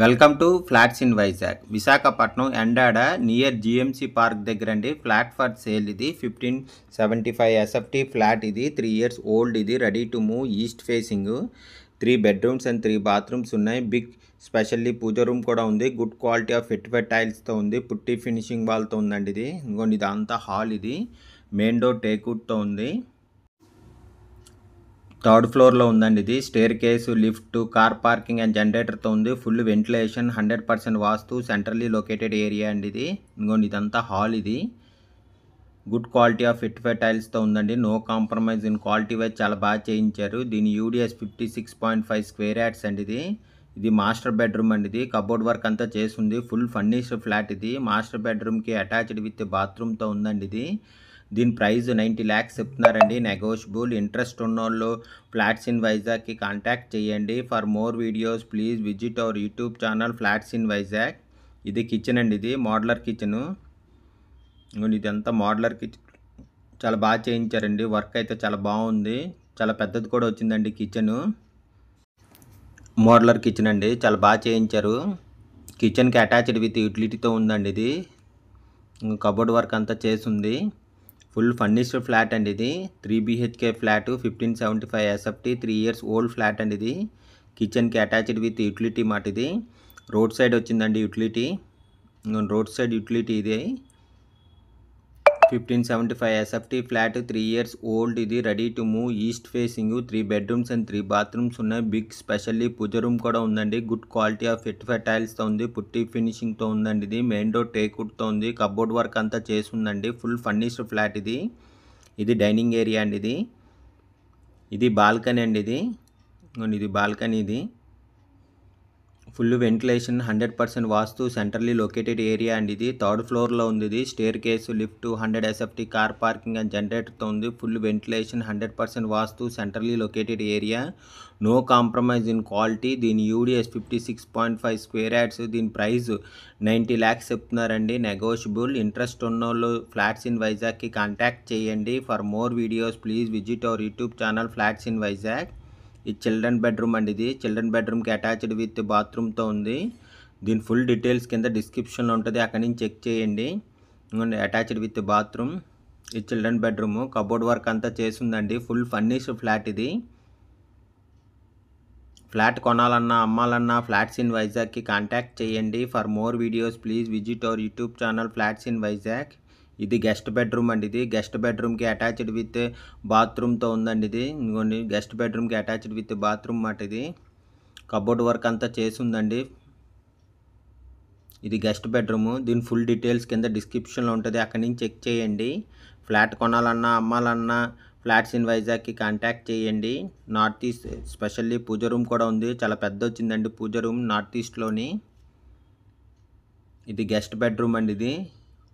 Welcome to flats in Vizag. Visakhapatnam Endada near GMC park దగ్గర అండి. Flat for sale ఇది 1575 SFT flat. ఇది 3 years ఓల్డ్. ఇది ready to move, east facing, 3 bedrooms and 3 bathrooms ఉన్నాయి. Big specially పూజ room కూడా ఉంది. Good quality of fit టైల్స్తో ఉంది. పుట్టి ఫినిషింగ్ వాల్తో ఉందండి. ఇది ఇంకోండి, ఇదంతా హాల్. ఇది మెయిన్ డోర్ టేక్వుడ్తో ఉంది. థర్డ్ ఫ్లోర్లో ఉందండి. ఇది staircase, lift, car parking and జనరేటర్తో ఉంది. Full ventilation, 100% vastu, centrally located area అండి. ఇది ఇంకోండి, ఇదంతా హాల్. ఇది గుడ్ క్వాలిటీ ఆఫ్ ఫిట్ టైల్స్తో ఉందండి. No compromise in quality wise చాలా బాగా చేయించారు. దీని యూడిఎస్ 56.5 square yards అండి. ఇది మాస్టర్ బెడ్రూమ్ అండి. ఇది కబోర్డ్ వర్క్ అంతా చేసింది. Full furnished flat. ఇది మాస్టర్ బెడ్రూమ్కి అటాచ్డ్ విత్ బాత్రూమ్తో ఉందండి. దీని ప్రైస్ 90 lakhs చెప్తున్నారండి. నెగోషియబుల్. ఇంట్రెస్ట్ ఉన్నోళ్ళు ఫ్లాట్స్ ఇన్ వైజాగ్కి కాంటాక్ట్ చేయండి. For more videos please visit our YouTube channel flats in Vizag. ఇది కిచెన్ అండి. ఇది మోడ్యులర్ కిచెను. ఇదంతా మోడ్యులర్ కిచెన్ చాలా బాగా చేయించారండి. వర్క్ అయితే చాలా బాగుంది. చాలా పెద్దది కూడా వచ్చిందండి కిచెను. మోడ్యులర్ కిచెన్ అండి, చాలా బాగా చేయించారు. కిచెన్కి అటాచ్డ్ విత్ యూటిలిటీతో ఉందండి. ఇది కబోర్డ్ వర్క్ అంతా చేసింది. ఫుల్ ఫర్నిష్డ్ ఫ్లాట్ అండి. ఇది 3 BHK flat, 1575 SFT, 3 years old flat అండి. ఇది కిచెన్కి అటాచ్డ్ విత్ యూటిలిటీ మాట. ఇది రోడ్ సైడ్ వచ్చిందండి యూటిలిటీ. Road side utility. ఇది 1575 ఎస్ఎఫ్టీ ఫ్లాట్, 3 years ఓల్డ్. ఇది ready to move, east facing, 3 bedrooms and 3 bathrooms ఉన్నాయి. బిగ్ స్పెషల్లీ పూజ రూమ్ కూడా ఉందండి. గుడ్ క్వాలిటీ ఆఫ్ ఫిట్ టైల్స్తో ఉంది. పుట్టి ఫినిషింగ్తో ఉందండి. ఇది మెయిన్ డోర్ టేక్వుడ్తో ఉంది. కబోర్డ్ వర్క్ అంతా చేసి ఉందండి. Full furnished flat. ఇది డైనింగ్ ఏరియా అండి. ఇది బాల్కనీ అండి. ఇది బాల్కనీ. ఇది full ventilation, 100% vastu, centrally located area అండి. ఇది థర్డ్ ఫ్లోర్లో ఉంది. ఇది staircase, lift, 100 SFT, car parking and జనరేటర్తో ఉంది. Full ventilation, 100% vastu, centrally located area. No compromise in quality. దీని యూడిఎస్ 56.5 square yards. దీని ప్రైస్ 90 lakhs చెప్తున్నారండి. నెగోషియబుల్. ఇంట్రెస్ట్ ఉన్నోళ్ళు ఫ్లాట్స్ ఇన్ వైజాగ్కి కాంటాక్ట్ చేయండి. For more videos please visit our YouTube channel flats in Vizag. ఇది children bedroom అండి. ఇది children బెడ్రూమ్కి అటాచ్డ్ విత్ బాత్రూమ్తో ఉంది. దీని ఫుల్ డీటెయిల్స్ కింద డిస్క్రిప్షన్లో ఉంటుంది, అక్కడి నుంచి చెక్ చేయండి. Attached with bathroom. ఇది చిల్డ్రన్ బెడ్రూమ్. కబోర్డ్ వర్క్ అంతా చేసిందండి. Full furnished flat. ఇది ఫ్లాట్ కొనాలన్నా అమ్మాలన్నా ఫ్లాట్స్ ఇన్ వైజాగ్కి కాంటాక్ట్ చేయండి. For more videos please visit our YouTube channel flats in Vizag. ఇది గెస్ట్ బెడ్రూమ్ అండి. ఇది గెస్ట్ బెడ్రూమ్కి అటాచ్డ్ విత్ బాత్రూమ్తో ఉందండి. ఇది ఇంకోండి, గెస్ట్ బెడ్రూమ్కి అటాచ్డ్ విత్ బాత్రూమ్ మాట. ఇది కబోర్డ్ వర్క్ అంతా చేసి ఉందండి. ఇది గెస్ట్ బెడ్రూమ్. దీని ఫుల్ డీటెయిల్స్ కింద డిస్క్రిప్షన్లో ఉంటుంది, అక్కడి నుంచి చెక్ చేయండి. ఫ్లాట్ కొనాలన్నా అమ్మాలన్నా ఫ్లాట్స్ ఇన్ వైజాగ్కి కాంటాక్ట్ చేయండి. నార్త్ ఈస్ట్ స్పెషల్లీ పూజ రూమ్ కూడా ఉంది. చాలా పెద్ద వచ్చిందండి పూజ రూమ్ నార్త్ ఈస్ట్లోని. ఇది గెస్ట్ బెడ్రూమ్ అండి. ఇది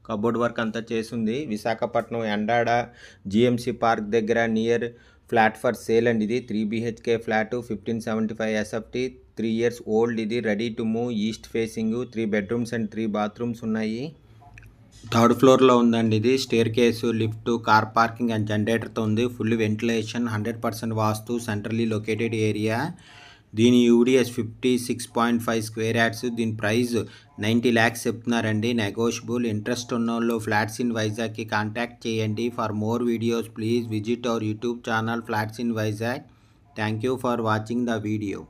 కబోర్డ్ వర్క్ అంతా చేసింది. విశాఖపట్నం ఎండాడ జిఎంసి పార్క్ దగ్గర నియర్ ఫ్లాట్ ఫర్ సేల్ అండి. ఇది 3 BHK flat, 1575 SFT, 3 years old. ఇది ready to move, east facing, 3 bedrooms and 3 bathrooms ఉన్నాయి. థర్డ్ ఫ్లోర్లో ఉందండి. ఇది staircase, lift, car parking and జనరేటర్తో ఉంది. Full ventilation, 100% vastu, centrally located area. దీని యూడిఎస్ 56.5 square yards. దీని ప్రైస్ 90 lakhs చెప్తున్నారండి. నెగోషియబుల్. ఇంట్రెస్ట్ ఉన్నోళ్ళు ఫ్లాట్స్ ఇన్ వైజాగ్కి కాంటాక్ట్ చేయండి. For more videos please visit our YouTube channel flats in Vizag. Thank you for watching the video.